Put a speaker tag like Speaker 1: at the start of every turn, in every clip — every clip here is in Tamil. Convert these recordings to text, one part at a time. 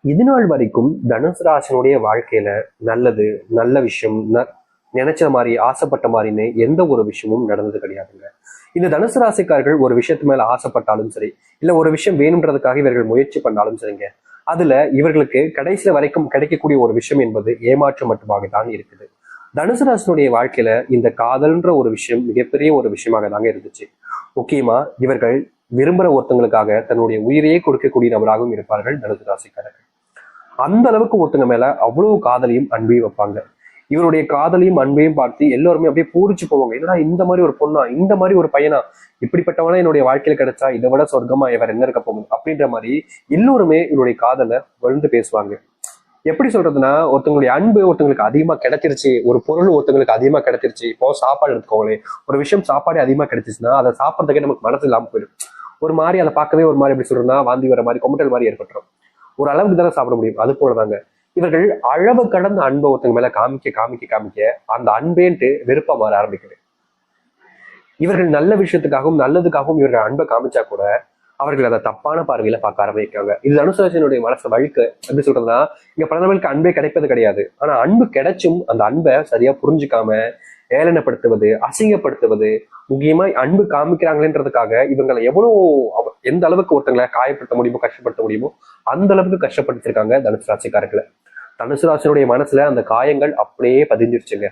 Speaker 1: இது நாள் வரைக்கும் தனுசு ராசினுடைய வாழ்க்கையில நல்லது, நல்ல விஷயம், நினைச்ச மாதிரி ஆசைப்பட்ட மாதிரின்னு எந்த ஒரு விஷயமும் நடந்தது கிடையாதுங்க. இந்த தனுசு ராசிக்காரர்கள் ஒரு விஷயத்து மேல ஆசைப்பட்டாலும் சரி, இல்ல ஒரு விஷயம் வேணும்ன்றதுக்காக இவர்கள் முயற்சி பண்ணாலும் சரிங்க, அதுல இவர்களுக்கு கடைசியில வரைக்கும் கிடைக்கக்கூடிய ஒரு விஷயம் என்பது ஏமாற்றம் மட்டுமாக தான் இருக்குது. தனுசு ராசினுடைய வாழ்க்கையில இந்த காதல்ன்ற ஒரு விஷயம் மிகப்பெரிய ஒரு விஷயமாக தாங்க இருந்துச்சு. முக்கியமா இவர்கள் விரும்புற ஒருத்தங்களுக்காக தன்னுடைய உயிரையே கொடுக்கக்கூடிய நபராகவும் இருப்பார்கள் தனுசு ராசிக்காரர்கள். அந்த அளவுக்கு ஒருத்தங்க மேல அவ்வளவு காதலையும் அன்பையும் வைப்பாங்க. இவருடைய காதலையும் அன்பையும் பார்த்து எல்லாருமே அப்படியே பூரிச்சு போவாங்க. என்னடா இந்த மாதிரி ஒரு பொண்ணா, இந்த மாதிரி ஒரு பையனா, இப்படிப்பட்டவனா என்னுடைய வாழ்க்கையில கிடைச்சா இதை விட சொர்க்கமா இவர் என்ன இருக்க போகும் அப்படின்ற மாதிரி எல்லோருமே இவருடைய காதலை வளர்ந்து பேசுவாங்க. எப்படி சொல்றதுன்னா, ஒருத்தவங்களுடைய அன்பு ஒருத்தங்களுக்கு அதிகமா கிடைச்சிருச்சு, ஒரு பொருள் ஒருத்தங்களுக்கு அதிகமா கிடைச்சிருச்சு. இப்போ சாப்பாடு எடுத்துக்கோங்களேன், ஒரு விஷயம் சாப்பாடு அதிகமா கிடைச்சிச்சுன்னா அதை சாப்பிட்றதுக்கே நமக்கு மனசு இல்லாம போயிடும். ஒரு மாதிரி அதை பார்க்கவே ஒரு மாதிரி எப்படி சொல்றதுன்னா வாந்தி வர மாதிரி கொமட்டல் மாதிரி ஏற்பட்டுரும். ஒரு அளவுக்கு தானே சாப்பிட முடியும். அது போலதாங்க இவர்கள் அளவு கடந்த அன்பை ஒருத்தங்க மேல காமிக்க காமிக்க காமிக்க அந்த அன்பேன்ட்டு வெறுப்பா மாற ஆரம்பிக்குது. இவர்கள் நல்ல விஷயத்துக்காகவும் நல்லதுக்காகவும் இவர்கள் அன்பை காமிச்சா கூட அவர்கள் அதை தப்பான பார்வையில பார்க்க ஆரம்பிக்காங்க. இது தனுசராசினுடைய மனசு வழுக்கு. எப்படி சொல்றதுன்னா, இங்க பல நபர்களுக்கு அன்பே கிடைப்பது கிடையாது. ஆனா அன்பு கிடைச்சும் அந்த அன்பை சரியா புரிஞ்சுக்காம ஏளனப்படுத்துவது, அசிங்கப்படுத்துவது, முக்கியமா அன்பு காமிக்கிறாங்களேன்றதுக்காக இவங்களை எவ்வளவு எந்த அளவுக்கு ஒருத்தங்களை காயப்படுத்த முடியுமோ, கஷ்டப்படுத்த முடியுமோ அந்த அளவுக்கு கஷ்டப்படுத்திருக்காங்க தனுசு ராசிக்காரர்களை. தனுசு ராசினுடைய மனசுல அந்த காயங்கள் அப்படியே பதிஞ்சிருச்சுங்க.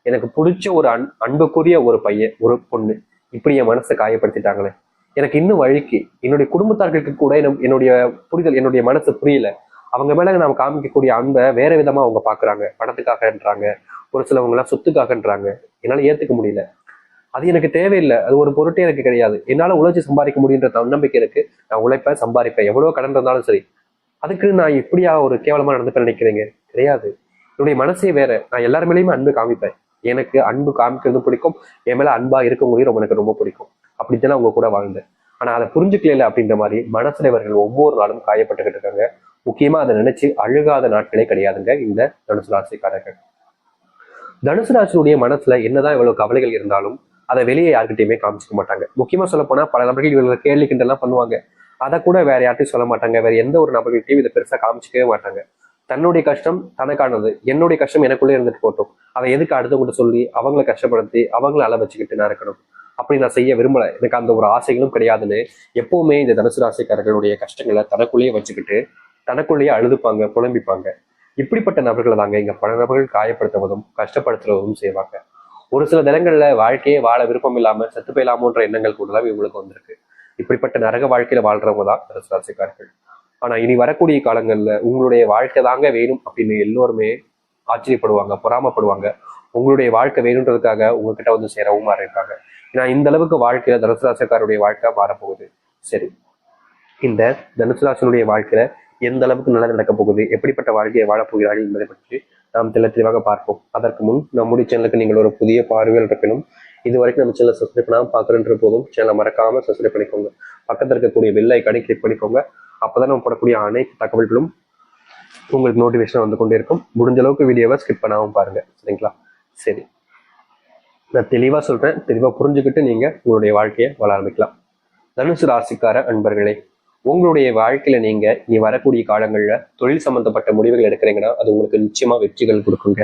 Speaker 1: எனக்கு பிடிச்ச ஒரு அன்புக்குரிய ஒரு பையன், ஒரு பொண்ணு இப்படி என் மனசை காயப்படுத்திட்டாங்களே, எனக்கு இன்னும் வழுக்கி என்னுடைய குடும்பத்தார்களுக்கு கூட என்னுடைய புரிதல், என்னுடைய மனசு புரியல. அவங்க மேல நாம் காமிக்கக்கூடிய அன்பை வேற விதமா அவங்க பாக்குறாங்க. பணத்துக்காகன்றாங்க, ஒரு சிலவங்க எல்லாம் சொத்துக்காகன்றாங்க. என்னால ஏத்துக்க முடியல. அது எனக்கு தேவையில்லை. அது ஒரு பொருட்டே எனக்கு கிடையாது. என்னால உழைச்சி சம்பாதிக்க முடியுன்ற தன்னம்பிக்கை இருக்கு. நான் உழைப்பேன், சம்பாதிப்பேன், எவ்வளவு கடன் இருந்தாலும் சரி. அதுக்கு நான் இப்படியா ஒரு கேவலமா நடந்துப்பேன் நினைக்கிறீங்க? கிடையாது. என்னுடைய மனசே வேற. நான் எல்லார் மேலேயுமே அன்பு காமிப்பேன். எனக்கு அன்பு காமிக்கிறது பிடிக்கும். என் மேல அன்பா இருக்கவங்களையும் எனக்கு ரொம்ப பிடிக்கும். அப்படித்தானே அவங்க கூட வாழ்ந்தேன். ஆனா அதை புரிஞ்சுக்கல அப்படின்ற மாதிரி மனசுல இவர்கள் ஒவ்வொரு நாளும் காயப்பட்டுக்கிட்டு இருக்காங்க. முக்கியமா அதை நினைச்சு அழுகாத நாட்களே கிடையாதுங்க இந்த தனுசு ராசிக்காரர்கள். தனுசு ராசியுடைய மனசுல என்னதான் இவ்வளவு கவலைகள் இருந்தாலும் அதை வெளியே யாருக்கிட்டையுமே காமிச்சிக்க மாட்டாங்க. முக்கியமா சொல்ல போனா பல நபர்கள் இவங்களை கேள்வி கிண்டெல்லாம் பண்ணுவாங்க. அதை கூட வேற யார்ட்டையும் சொல்ல மாட்டாங்க. வேற எந்த ஒரு நபர்கள்ட்டையும் இதை பெருசா காமிச்சிக்கவே மாட்டாங்க. தன்னுடைய கஷ்டம் தனக்கானது, என்னுடைய கஷ்டம் எனக்குள்ளே இருந்துட்டு போட்டோம். அதை எதுக்கு அடுத்தவங்க சொல்லி அவங்கள கஷ்டப்படுத்தி அவங்கள அள வச்சுக்கிட்டு நான் இருக்கணும், அப்படி நான் செய்ய விரும்பல. எனக்கு அந்த ஒரு ஆசைகளும் கிடையாதுன்னு எப்பவுமே இந்த தனுசு ராசிக்காரர்களுடைய கஷ்டங்களை தனக்குள்ளேயே வச்சுக்கிட்டு தனக்குள்ளேயே அழுதுப்பாங்க, புலம்பிப்பாங்க. இப்படிப்பட்ட நபர்களை தாங்க இங்க பல நபர்கள் காயப்படுத்துவதும் கஷ்டப்படுத்துவதும் செய்வாங்க. ஒரு சில தினங்கள்ல வாழ்க்கையே வாழ விருப்பம் இல்லாம செத்து போயிடலாமோன்ற எண்ணங்கள் கூட தான் இவங்களுக்கு வந்திருக்கு. இப்படிப்பட்ட நரக வாழ்க்கையில வாழ்றவங்க தான் தனுசு ராசிக்காரர்கள். ஆனா இனி வரக்கூடிய காலங்கள்ல உங்களுடைய வாழ்க்கை தாங்க வேணும் அப்படின்னு எல்லோருமே ஆச்சரியப்படுவாங்க, பொறாமப்படுவாங்க. உங்களுடைய வாழ்க்கை வேணுன்றதுக்காக உங்ககிட்ட வந்து சேரவும் இருக்காங்க. ஏன்னா இந்த அளவுக்கு வாழ்க்கையில தனுசு ராசிக்காருடைய வாழ்க்கை மாறப்போகுது. சரி, இந்த தனுசு ராசினுடைய வாழ்க்கையில எந்த அளவுக்கு நல்லது நடக்க போகுது, எப்படிப்பட்ட வாழ்க்கையை வாழப்போகிறார்கள் என்பதை பற்றி நாம் தெளிவாக பார்ப்போம். அதற்கு முன் நம்முடைய சேனலுக்கு நீங்கள் ஒரு புதிய பார்வையில் இருப்பினும் இது வரைக்கும் நம்ம சேனல் சப்ஸ்கிரைப் பண்ணாமல் பார்க்குறன்ற போதும் சேனலை மறக்காம சப்ஸ்கிரைப் பண்ணிக்கோங்க. பக்கத்தில் இருக்கக்கூடிய பெல் ஐக்கானை கிளிக் பண்ணிக்கோங்க. அப்போதான் நம்ம போடக்கூடிய அனைத்து தகவல்களும் உங்களுக்கு நோட்டிஃபிகேஷன் வந்து கொண்டே இருக்கும். முடிஞ்ச அளவுக்கு வீடியோவை ஸ்கிப் பண்ணாமல் பாருங்க. சரிங்களா? சரி, நான் தெளிவாக சொல்றேன். தெளிவாக புரிஞ்சுக்கிட்டு நீங்க உங்களுடைய வாழ்க்கையை வாழ ஆரம்பிக்கலாம். தனுசு ராசிக்கார அன்பர்களே, உங்களுடைய வாழ்க்கையில நீங்க இனி வரக்கூடிய காலங்கள்ல தொழில் சம்பந்தப்பட்ட முடிவுகள் எடுக்கிறீங்கன்னா அது உங்களுக்கு நிச்சயமா வெற்றிகள் கொடுக்குங்க.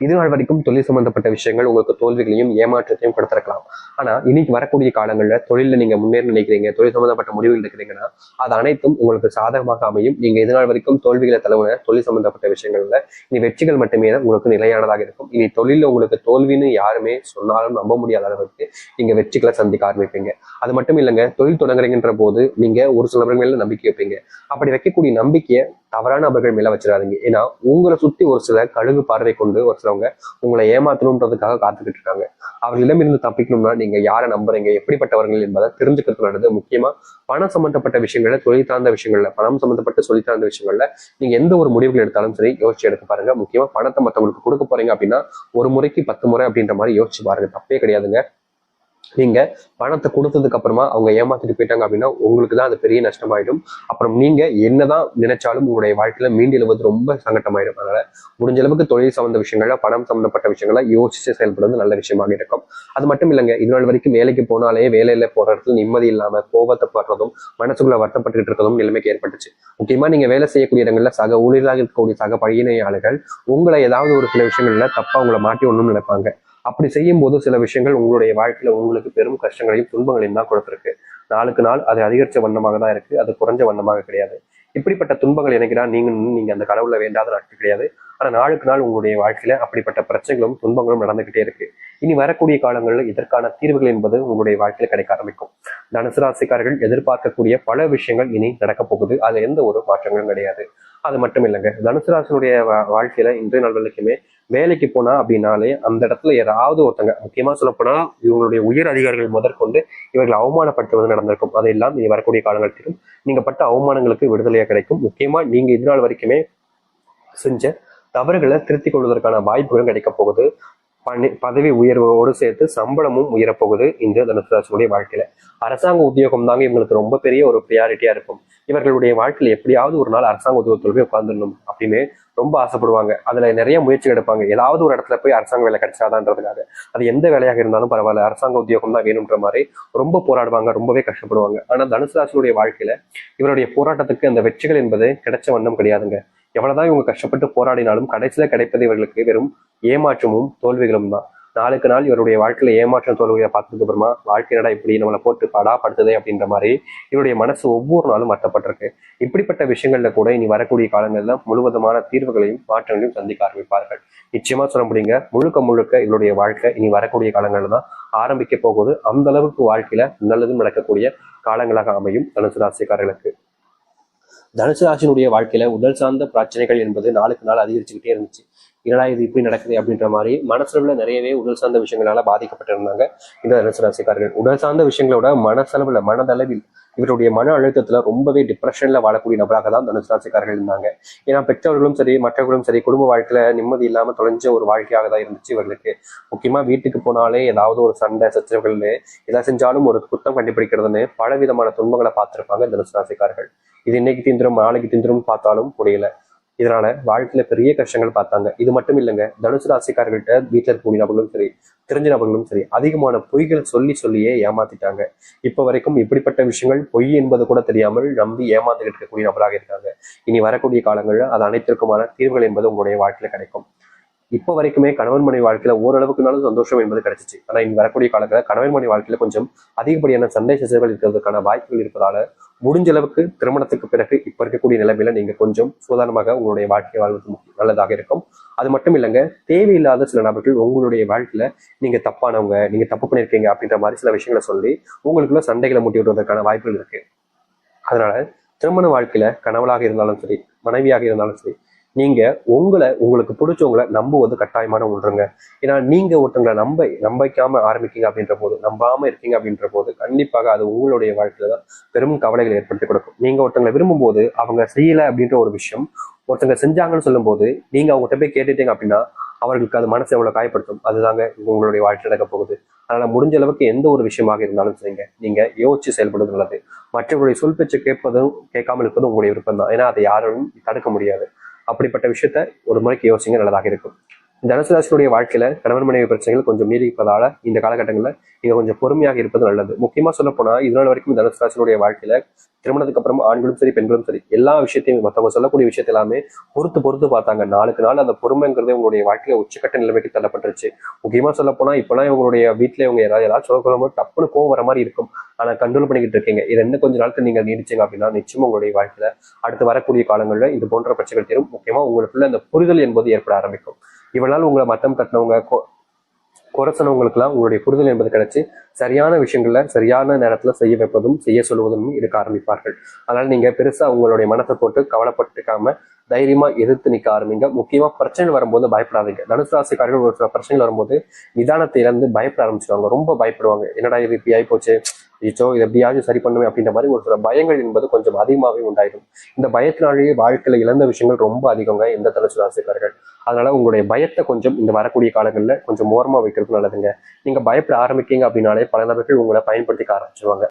Speaker 1: இது நாள் வரைக்கும் தொழில் சம்பந்தப்பட்ட விஷயங்கள் உங்களுக்கு தோல்விகளையும் ஏமாற்றத்தையும் கொடுத்திருக்கலாம். ஆனா இன்னைக்கு வரக்கூடிய காலங்கள்ல தொழில நீங்க முன்னேற நினைக்கிறீங்க, தொழில் சம்பந்தப்பட்ட முடிவுகள் எடுக்கிறீங்கன்னா அது அனைத்தும் உங்களுக்கு சாதகமாக அமையும். நீங்க இது நாள் வரைக்கும் தோல்விகளை தழுவின தொழில் சம்பந்தப்பட்ட விஷயங்கள்ல இனி வெற்றிகள் மட்டுமே உங்களுக்கு நிலையானதாக இருக்கும். இனி தொழில உங்களுக்கு தோல்வின்னு யாருமே சொன்னாலும் நம்ப முடியாத அளவுக்கு நீங்க வெற்றிகளை சந்திக்க ஆரம்பிப்பீங்க. அது மட்டும் இல்லைங்க, தொழில் தொடங்குறீங்கன்ற போது நீங்க ஒரு சில நபர்கள் மேல நம்பிக்கை வைப்பீங்க. அப்படி வைக்கக்கூடிய நம்பிக்கையை தவறான நபர்கள் மேல வச்சிடாதீங்க. ஏன்னா உங்களை சுத்தி ஒரு சில கழுகு பார்வை கொண்டு ஒரு சிலவங்க உங்களை ஏமாத்தணுன்றதுக்காக காத்துக்கிட்டு இருக்காங்க. அவர்களிடம் இருந்து தப்பிக்கணும்னா நீங்க யாரை நம்புறீங்க, எப்படிப்பட்டவர்கள் என்பதை தெரிஞ்சுக்கிறது நல்லது. முக்கியமா பணம் சம்பந்தப்பட்ட விஷயங்கள்ல, தொழில் சார்ந்த விஷயங்கள்ல, பணம் சம்பந்தப்பட்ட சொல்லி சார்ந்த விஷயங்கள்ல நீங்க எந்த ஒரு முடிவுகள் எடுத்தாலும் சரி யோசிச்சு எடுத்து பாருங்க. முக்கியமா பணத்தை மற்றவங்களுக்கு கொடுக்க போறீங்க அப்படின்னா ஒரு முறைக்கு 10 முறை அப்படின்ற மாதிரி யோசிச்சு பாருங்க. தப்பே கிடையாதுங்க. நீங்க பணத்தை கொடுத்ததுக்கு அப்புறமா அவங்க ஏமாத்திட்டு போயிட்டாங்க அப்படின்னா உங்களுக்கு தான் அது பெரிய நஷ்டமாயிடும். அப்புறம் நீங்க என்னதான் நினைச்சாலும் உங்களுடைய வாழ்க்கையில மீண்டு எழுவது ரொம்ப சங்கட்டமாயிடும். அதனால முடிஞ்ச அளவுக்கு தொழில் சம்பந்த விஷயங்கள்ல, பணம் சம்பந்தப்பட்ட விஷயங்கள யோசிச்சு செயல்படுறது நல்ல விஷயமாக இருக்கும். அது மட்டும் இல்லைங்க, இது நாள் வரைக்கும் வேலைக்கு போனாலே வேலையில போற இடத்துல நிம்மதி இல்லாம கோபத்தை படுறதும் மனசுக்குள்ள வருத்தப்பட்டுக்கிட்டு இருக்கிறதும் நிலைமைக்கு ஏற்பட்டுச்சு. முக்கியமா நீங்க வேலை செய்யக்கூடிய இடங்கள்ல சக ஊழியர்களாக இருக்கக்கூடிய சக பணியாளர்கள் உங்களை ஏதாவது ஒரு சில விஷயங்கள்ல தப்பா உங்களை மாட்டி ஒண்ணும் நினைப்பாங்க. அப்படி செய்யும் போது சில விஷயங்கள் உங்களுடைய வாழ்க்கையில உங்களுக்கு பெரும் கஷ்டங்களையும் துன்பங்களையும் தான் கொடுத்துருக்கு. நாளுக்கு நாள் அது அதிகரிச்ச வண்ணமாக தான் இருக்கு, அது குறைஞ்ச வண்ணமாக கிடையாது. இப்படிப்பட்ட துன்பங்கள் எனக்குன்னா நீங்க அந்த கடவுளை வேண்டாத நாட்கள் கிடையாது. ஆனா நாளுக்கு நாள் உங்களுடைய வாழ்க்கையில அப்படிப்பட்ட பிரச்சனைகளும் துன்பங்களும் நடந்துகிட்டே இருக்கு. இனி வரக்கூடிய காலங்களில் இதற்கான தீர்வுகள் என்பது உங்களுடைய வாழ்க்கையில கிடைக்க ஆரம்பிக்கும். தனுசு ராசிக்காரர்கள் எதிர்பார்க்கக்கூடிய பல விஷயங்கள் இனி நடக்க போகுது. அது எந்த ஒரு மாற்றங்களும் கிடையாது. அது மட்டும் இல்லைங்க, தனுசு ராசினுடைய வாழ்க்கையில இன்றைய நாள் வரைக்குமே வேலைக்கு போனா அப்படின்னாலே அந்த இடத்துல ஏதாவது ஒருத்தங்க, முக்கியமா சொல்ல போனா இவங்களுடைய உயர் அதிகாரிகள் முதற்கொண்டு இவர்கள் அவமானப்படுத்துவது நடந்திருக்கும். அதையெல்லாம் இனி வரக்கூடிய காலங்களிலும் நீங்க பட்ட அவமானங்களுக்கு விடுதலையா கிடைக்கும். முக்கியமா நீங்க இது நாள் வரைக்குமே செஞ்ச தவறுகளை திருத்திக் கொள்வதற்கான வாய்ப்புகளும் கிடைக்க போகுது. பதவி உயர்வோடு சேர்த்து சம்பளமும் உயரப்போகுது இந்த தனுசு ராசியுடைய வாழ்க்கையில. அரசாங்க உத்தியோகம் தாங்க இவங்களுக்கு ரொம்ப பெரிய ஒரு ப்ரியாரிட்டியா இருக்கும். இவர்களுடைய வாழ்க்கையில எப்படியாவது ஒரு நாள் அரசாங்க உத்தியோகத்தில் போய் உட்காந்துடணும் அப்படின்னு ரொம்ப ஆசைப்படுவாங்க. அதுல நிறைய முயற்சி எடுப்பாங்க. ஏதாவது ஒரு இடத்துல போய் அரசாங்க வேலை கிடைச்சாதான்றதுக்காக. அது எந்த வேலையாக இருந்தாலும் பரவாயில்ல, அரசாங்க உத்தியோகம் தான் வேணும்ன்ற மாதிரி ரொம்ப போராடுவாங்க, ரொம்பவே கஷ்டப்படுவாங்க. ஆனா தனுசு ராசியுடைய வாழ்க்கையில இவருடைய போராட்டத்துக்கு அந்த வெற்றிகள் என்பது கிடைச்ச வண்ணம் கிடையாதுங்க. எவ்வளவுதான் இவங்க கஷ்டப்பட்டு போராடினாலும் கடைசியில கிடைப்பது இவர்களுக்கு வெறும் ஏமாற்றமும் தோல்விகளும் தான். நாளுக்கு நாள் இவருடைய வாழ்க்கையில ஏமாற்றம் தோல்வியை பார்த்ததுக்கு அப்புறமா வாழ்க்கையினடா இப்படி நம்மளை போட்டு படுத்துதே அப்படின்ற மாதிரி இவருடைய மனசு ஒவ்வொரு நாளும் மட்டப்பட்டிருக்கு. இப்படிப்பட்ட விஷயங்கள்ல கூட இனி வரக்கூடிய காலங்கள்ல முழுவதுமான தீர்வுகளையும் மாற்றங்களையும் சந்திக்க ஆரம்பிப்பார்கள். நிச்சயமா சொல்ல முடியுங்க, முழுக்க முழுக்க இவருடைய வாழ்க்கை இனி வரக்கூடிய காலங்கள்ல தான் ஆரம்பிக்க போகுது. அந்த அளவுக்கு வாழ்க்கையில நல்லதும் நடக்கக்கூடிய காலங்களாக அமையும் தனுசு ராசிக்காரர்களுக்கு. தனுசு ராசினுடைய வாழ்க்கையில உடல் சார்ந்த பிரச்சனைகள் என்பது நாளுக்கு நாள் அதிகரிச்சுக்கிட்டே இருந்துச்சு. என்னடா இது இப்படி நடக்குது அப்படின்ற மாதிரி மனசளவுல நிறையவே உடல் சார்ந்த விஷயங்களால பாதிக்கப்பட்டிருந்தாங்க இந்த தனுசு ராசிக்காரர்கள். உடல் சார்ந்த விஷயங்களோட மனசளவுல மனதளவில் இவருடைய மன அழுத்தத்துல ரொம்பவே டிப்ரெஷன்ல வாழக்கூடிய நபராக தான் தனுசு ராசிக்காரர்கள் இருந்தாங்க. ஏன்னா பெற்றவர்களும் சரி மற்றவர்களும் சரி குடும்ப வாழ்க்கையில நிம்மதி இல்லாம தொலைஞ்ச ஒரு வாழ்க்கையாக தான் இருந்துச்சு இவர்களுக்கு. முக்கியமா வீட்டுக்கு போனாலே ஏதாவது ஒரு சண்டை சச்சரவுகள், எதை செஞ்சாலும் ஒரு குத்தம் கண்டுபிடிக்கிறதுன்னு பல விதமான துன்பங்களை பார்த்திருப்பாங்க தனுசு ராசிக்காரர்கள். இது இன்னைக்கு தீந்துரும் நாளைக்கு தீந்துரும் பார்த்தாலும் முடியல. இதனால வாழ்க்கையில பெரிய கஷ்டங்கள் பார்த்தாங்க. இது மட்டும் இல்லைங்க, தனுசு ராசிக்காரர்கள்ட்ட வீட்டுல இருக்கக்கூடிய நபர்களும் சரி தெரிஞ்ச நபர்களும் சரி அதிகமான பொய்கள் சொல்லியே ஏமாத்திட்டாங்க. இப்ப வரைக்கும் இப்படிப்பட்ட விஷயங்கள் பொய் என்பது கூட தெரியாமல் நம்பி ஏமாந்துகிட்டு இருக்கக்கூடிய நபராக இருக்காங்க. இனி வரக்கூடிய காலங்கள்ல அது அனைத்திற்குமான தீர்வுகள் என்பது உங்களுடைய வாழ்க்கையில கிடைக்கும். இப்போ வரைக்குமே கணவன் மனைவி வாழ்க்கையில ஓரளவுக்குனாலும் சந்தோஷம் என்பது கிடைச்சிச்சு. ஆனா இனி வரக்கூடிய காலங்களில் கணவன் மனைவி வாழ்க்கையில கொஞ்சம் அதிகப்படியான சண்டை சச்சரவுகள் இருக்கிறதுக்கான வாய்ப்புகள் இருப்பதால முடிஞ்ச அளவுக்கு திருமணத்துக்கு பிறகு இப்ப இருக்கக்கூடிய நிலைமையில நீங்க கொஞ்சம் சுதாரணமாக உங்களுடைய வாழ்க்கையை வாழ்வது நல்லதாக இருக்கும். அது மட்டும் இல்லைங்க, தேவையில்லாத சில நபர்கள் உங்களுடைய வாழ்க்கையில நீங்க தப்பானவங்க, நீங்க தப்பு பண்ணிருக்கீங்க அப்படின்ற மாதிரி சில விஷயங்களை சொல்லி உங்களுக்குள்ள சண்டைகளை மூட்டி விடுவதற்கான வாய்ப்புகள் இருக்கு. அதனால திருமண வாழ்க்கையில கணவனாக இருந்தாலும் சரி மனைவியாக இருந்தாலும் சரி நீங்க உங்களுக்கு பிடிச்சவங்களை நம்புவது கட்டாயமான ஒன்றுங்க. ஏன்னா நீங்க ஒருத்தங்களை நம்பிக்காம ஆரம்பிக்கீங்க அப்படின்ற போது, நம்பாம இருக்கீங்க அப்படின்ற போது கண்டிப்பாக அது உங்களுடைய வாழ்க்கையில தான் பெரும் கவலைகளை ஏற்படுத்தி கொடுக்கும். நீங்க ஒருத்தங்களை விரும்பும் போது அவங்க செய்யல அப்படின்ற ஒரு விஷயம் ஒருத்தங்க செஞ்சாங்கன்னு சொல்லும் போது நீங்க அவங்ககிட்ட போய் கேட்டுட்டீங்க அப்படின்னா அவர்களுக்கு அது மனசு எவ்வளவு காயப்படுத்தும். அதுதாங்க உங்களுடைய வாழ்க்கை நடக்க போகுது. அதனால முடிஞ்ச அளவுக்கு எந்த ஒரு விஷயமாக இருந்தாலும் சரிங்க, நீங்க யோசிச்சு செயல்படுவது நல்லது. மற்றவர்களுடைய சொல் பேச்சு கேட்காமல் இருப்பதும் உங்களுடைய விருப்பம் தான். ஏன்னா அதை யாரும் தடுக்க முடியாது. அப்படிப்பட்ட விஷயத்த ஒரு முறைக்கு யோசிங்க, நல்லதாக இருக்கும். தனுசு ராசியுடைய வாழ்க்கையில கணவன் மனைவி பிரச்சனைகள் கொஞ்சம் நீடிப்பதால இந்த காலகட்டங்களில் நீங்க கொஞ்சம் பொறுமையாக இருப்பது நல்லது. முக்கியமா சொல்ல போனா இதனால் வரைக்கும் தனுசு ராசியுடைய வாழ்க்கையில திருமணத்துக்கு அப்புறம் ஆண்களும் சரி பெண்களும் சரி எல்லா விஷயத்தையும் மற்றவங்க சொல்லக்கூடிய விஷயத்த எல்லாமே பொறுத்து பார்த்தாங்க. நாளுக்கு நாள் அந்த பொறுமைங்கிறது உங்களுடைய வாழ்க்கையில உச்சக்கட்ட நிலைமைக்கு தள்ளப்பட்டுருச்சு. முக்கியமா சொல்ல போனா இப்பெல்லாம் இவங்களுடைய வீட்டுல இவங்க ஏதாவது சொல்லும்போது டப்புன்னு கோவம் வர மாதிரி இருக்கும். ஆனா கண்ட்ரோல் பண்ணிக்கிட்டு இருக்கீங்க. இது இன்னும் கொஞ்ச நாட்கள் நீங்க நீடிச்சீங்க அப்படின்னா நிச்சயமா உங்களுடைய வாழ்க்கையில அடுத்து வரக்கூடிய காலங்களில் இது போன்ற பிரச்சனைகள் தீரும். முக்கியமா உங்களுக்குள்ள அந்த புரிதல் என்பது ஏற்பட ஆரம்பிக்கும். இவனால் உங்களை மட்டம் தட்டினவங்க குறைச்சனவங்களுக்குலாம் உங்களுடைய புரிதல் என்பது கிடைச்சி சரியான விஷயங்கள்ல சரியான நேரத்துல செய்ய வைப்பதும் செய்ய சொல்வதும் இருக்க ஆரம்பிப்பார்கள். அதனால நீங்க பெருசா உங்களுடைய மனத்தை போட்டு கவலைப்பட்டுக்காம தைரியமா எதிர்த்து நிற்க ஆரம்பிங்க. முக்கியமா பிரச்சனை வரும்போது பயப்படாதீங்க. தனுசு ராசிக்காரர்கள் ஒரு சில பிரச்சனைகள் வரும்போது நிதானத்தை இழந்து பயப்பட ஆரம்பிச்சிருவாங்க. ரொம்ப பயப்படுவாங்க. என்னடா இது இப்படி ஆகி போச்சு, இதை எப்படியாவது சரி பண்ணுவேன் அப்படின்ற மாதிரி ஒரு சில பயங்கள் என்பது கொஞ்சம் அதிகமாகவே உண்டாயிடும். இந்த பயத்தினாலேயே வாழ்க்கையில இழந்த விஷயங்கள் ரொம்ப அதிகங்க இந்த தனுசு ராசிக்காரர்கள். அதனால உங்களுடைய பயத்தை கொஞ்சம் இந்த வரக்கூடிய காலங்களில் கொஞ்சம் ஓரமா வைக்கிறது நல்லதுங்க. நீங்க பயப்பட ஆரம்பிக்கீங்க அப்படின்னாலே பல நபர்கள் உங்களை பயன்படுத்திக்க ஆரம்பிச்சிருவாங்க.